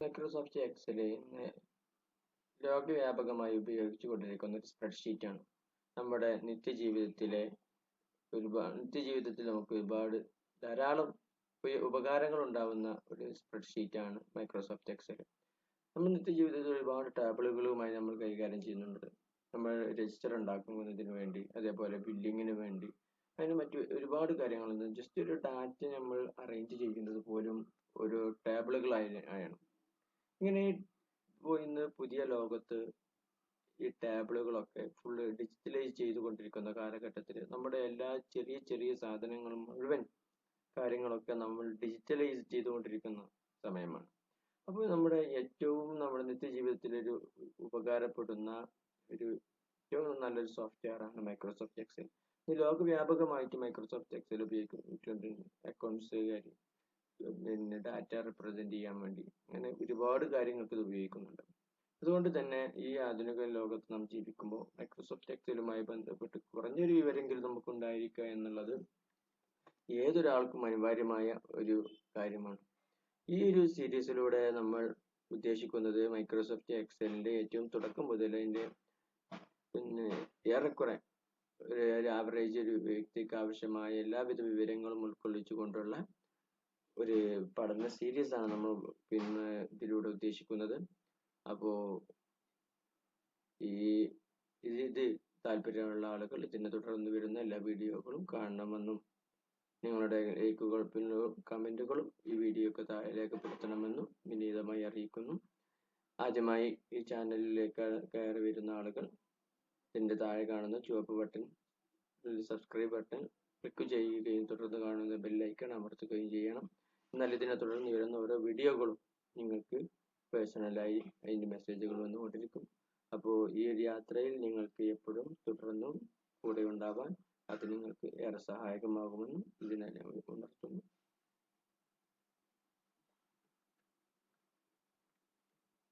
Microsoft Excel ഇന്ന് ലോകവ്യാപകമായി ഉപയോഗിച്ചുകൊണ്ടിരിക്കുന്ന ഒരു സ്പ്രെഡ്ഷീറ്റാണ്. നമ്മുടെ നിത്യജീവിതത്തിൽ നമുക്ക് ധാരാളം ഉപകാരങ്ങൾ ഉണ്ടാവുന്ന ഒരു സ്പ്രെഡ്ഷീറ്റാണ് മൈക്രോസോഫ്റ്റ് എക്സൽ. നമ്മൾ നിത്യജീവിതത്തിൽ ഒരുപാട് ടാബിളുകളുമായി നമ്മൾ കൈകാര്യം ചെയ്യുന്നുണ്ട്. നമ്മൾ രജിസ്റ്റർ ഉണ്ടാക്കുന്നതിന് വേണ്ടി, അതേപോലെ ബില്ലിങ്ങിന് വേണ്ടി, അതിന് മറ്റു ഒരുപാട് കാര്യങ്ങളുണ്ട്. ജസ്റ്റ് ഒരു ഡാറ്റ നമ്മൾ അറേഞ്ച് ചെയ്യുന്നത് പോലും ഒരു ടേബിളുകളായാണ്. ഇങ്ങനെ ഇന്ന് പുതിയ ലോകത്ത് ഈ ടാബിളുകളൊക്കെ ഫുള്ള് ഡിജിറ്റലൈസ് ചെയ്തുകൊണ്ടിരിക്കുന്ന കാലഘട്ടത്തിൽ നമ്മുടെ എല്ലാ ചെറിയ ചെറിയ സാധനങ്ങളും മുഴുവൻ കാര്യങ്ങളൊക്കെ നമ്മൾ ഡിജിറ്റലൈസ് ചെയ്തുകൊണ്ടിരിക്കുന്ന സമയമാണ്. അപ്പോൾ നമ്മുടെ നിത്യജീവിതത്തിൽ ഒരു ഉപകാരപ്പെടുന്ന ഏറ്റവും നല്ലൊരു സോഫ്റ്റ്വെയർ ആണ് മൈക്രോസോഫ്റ്റ് എക്സൽ. ഈ ലോകവ്യാപകമായിട്ട് മൈക്രോസോഫ്റ്റ് എക്സൽ ഉപയോഗിക്കുന്നുണ്ട്. അക്കൗണ്ട്സ് കാര്യം, പിന്നെ ഡാറ്റ റെപ്രസെന്റ് ചെയ്യാൻ വേണ്ടി, അങ്ങനെ ഒരുപാട് കാര്യങ്ങൾക്ക് ഇത് ഉപയോഗിക്കുന്നുണ്ട്. അതുകൊണ്ട് തന്നെ ഈ ആധുനിക ലോകത്ത് നാം ജീവിക്കുമ്പോൾ മൈക്രോസോഫ്റ്റ് എക്സലുമായി ബന്ധപ്പെട്ട് കുറഞ്ഞൊരു വിവരമെങ്കിലും നമുക്ക് ഉണ്ടായിരിക്കുക എന്നുള്ളത് ഏതൊരാൾക്കും അനിവാര്യമായ ഒരു കാര്യമാണ്. ഈ ഒരു സീരീസിലൂടെ നമ്മൾ ഉദ്ദേശിക്കുന്നത് മൈക്രോസോഫ്റ്റ് എക്സലിന്റെ ഏറ്റവും തുടക്കം മുതൽ അതിന്റെ ഏറെക്കുറെ ഒരു ആവറേജ് ഒരു വ്യക്തിക്ക് ആവശ്യമായ എല്ലാവിധ വിവരങ്ങളും ഉൾക്കൊള്ളിച്ചുകൊണ്ടുള്ള ഒരു പഠന സീരീസ് ആണ് നമ്മൾ ഇതിലൂടെ ഉദ്ദേശിക്കുന്നത്. അപ്പോ ഇത് താല്പര്യമുള്ള ആളുകൾ ഇതിനെ തുടർന്ന് വരുന്ന എല്ലാ വീഡിയോകളും കാണണമെന്നും നിങ്ങളുടെ ലൈക്കുകളും കമന്റുകളും ഈ വീഡിയോക്ക് താഴെ രേഖപ്പെടുത്തണമെന്നും വിനീതമായി അറിയിക്കുന്നു. ആദ്യമായി ഈ ചാനലിലേക്ക് കയറി വരുന്ന ആളുകൾ ഇതിന്റെ താഴെ കാണുന്ന ചുവപ്പ് ബട്ടൺ, സബ്സ്ക്രൈബ് ബട്ടൺ ക്ലിക്ക് ചെയ്യുകയും തുടർന്ന് കാണുന്ന ബെല്ലൈക്കൺ അമർത്തുകയും ചെയ്യണം. എന്നാൽ ഇതിനെ തുടർന്ന് വരുന്ന ഓരോ വീഡിയോകളും നിങ്ങൾക്ക് പേഴ്സണലായി അതിന്റെ മെസ്സേജുകൾ വന്നുകൊണ്ടിരിക്കും. അപ്പോൾ ഈ ഒരു യാത്രയിൽ നിങ്ങൾക്ക് എപ്പോഴും തുടർന്നും കൂടെ ഉണ്ടാവാൻ അത് നിങ്ങൾക്ക് ഏറെ സഹായകമാകുമെന്നും ഇതിനെ ഉണർത്തുന്നു.